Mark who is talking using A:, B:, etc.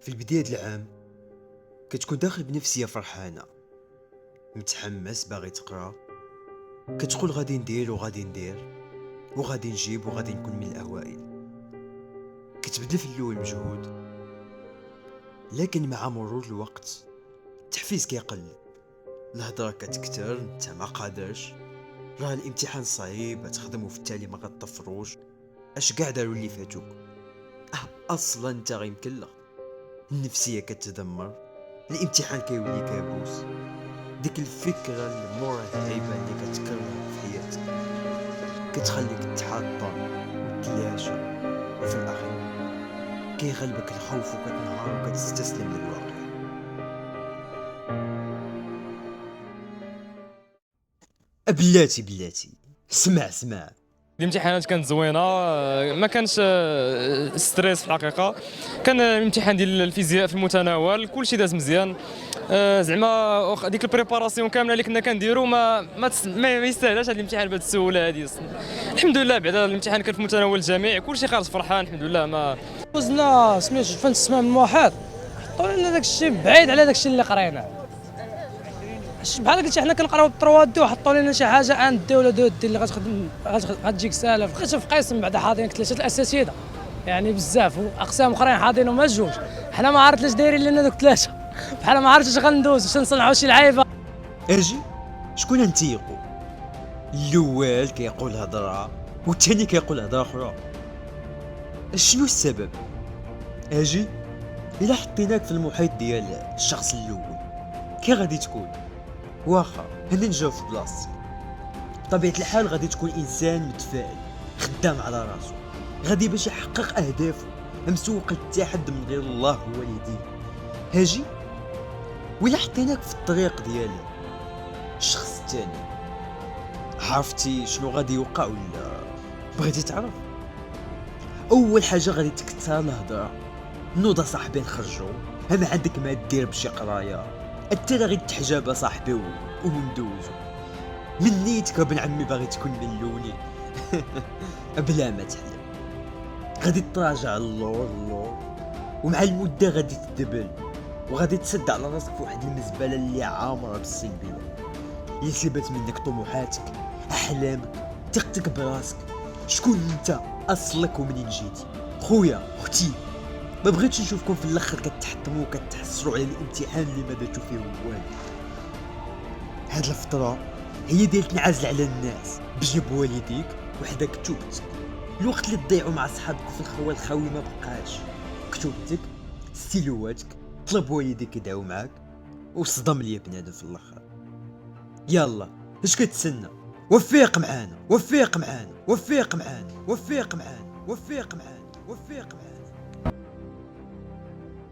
A: في البداية العام كتكون داخل بنفسية فرحانة، متحمس باغي تقرا، كتقول غادي ندير وغادي ندير وغادي نجيب وغادي نكون من الأوائل. كتبذل في الأول مجهود، لكن مع مرور الوقت التحفيز كيقل، الهضرة كتكتر، انت ما قادرش، راه الامتحان صعيب، تخدمو في التالي ما غطفروش، اش كاع داروا اللي فاتوك، اصلا انت غير مكلخ، النفسية كتدمر، الامتحان كيولي كابوس، ديك الفكرة المرعبة اللي كتكرهك في حياتك كتخليك تحطم وتلاشى، وفي الأخير كيغلبك الخوف وكتنهار وكتستسلم للواقع. بلاتي اسمع.
B: الامتحانات كانت زوينه، ما كانش ستريس في الحقيقه. كان الامتحان ديال الفيزياء في المتناول، كلشي داز مزيان. زعما ديك البريباراسيون كامله اللي كنا كنديرو ما يستاهلش هذا الامتحان بهذه السهوله هذه. الحمد لله بعدا الامتحان كان في متناول الجميع، كلشي خارج فرحان الحمد لله. ما
C: وزنا سميتو فن السماء من المحيط، حطوا لنا داك الشيء بعيد على داك الشيء اللي قريناه. بحال قلتي حنا كنقراو ب3 دي وحطوا لنا شي حاجه ان دي ولا 2 دي اللي غتخدم غتجيك ساهله. بقيت في قسم بعدا حاضرين 3 الاساتذه، يعني بزاف، واقسام اخرين حاضرين هما 2. حنا ما عرفت لاش دايرين لنا دوك 3 بحال ما عرفتش غندوز واش نصنعوا شي لعيبه.
A: اجي شكون نتيقو؟ الاول كيقول هضره والثاني كيقول هضره اخرى، شنو السبب؟ اجي الا حطيناك في المحيط ديال الشخص الاول كي غادي تكون؟ واخا هنا نجاوب في بلاصتك، بطبيعة الحال غادي تكون انسان متفائل، خدام على راسو، غادي باش يحقق اهدافه، مسوق للتحدي من غير الله ووالديه. هاجي ولا حطيناك في الطريق ديال الشخص الثاني، عرفتي شنو غادي يوقع ولا بغيتي تعرف؟ اول حاجه غادي تكثر الهضره، نوضه صاحبي نخرجوا، ما عندك ما دير بشي قرايه، انت غير تحجب صاحبي وندوزو، من نيتك ابن عمي باغي تكون ملوني بلا ما تحلم، غادي تراجع اللور ومع المده غادي تدبل وغادي تسد على راسك في واحد المزبله اللي عامره بالسلبيه، اللي سلبت منك طموحاتك، احلامك، ثقتك براسك، شكون انت اصلك ومنين جيتي. خويا اختي، ما بغيتش نشوفكم في الاخر كتحطموا وكتحسروا على الامتحان اللي ما درتو فيه والو. هاد الفتره هي ديال تنعزل على الناس بجنب والديك وحدك كتبتك، الوقت اللي تضيعوا مع صحابك في الخوا الخاوي ما بقاش، كتبتك، ستيلواتك، طلب والديك يدعو معاك وصدم لي بنادم في الاخر. يلا اش كتسنى؟ وفيق معانا.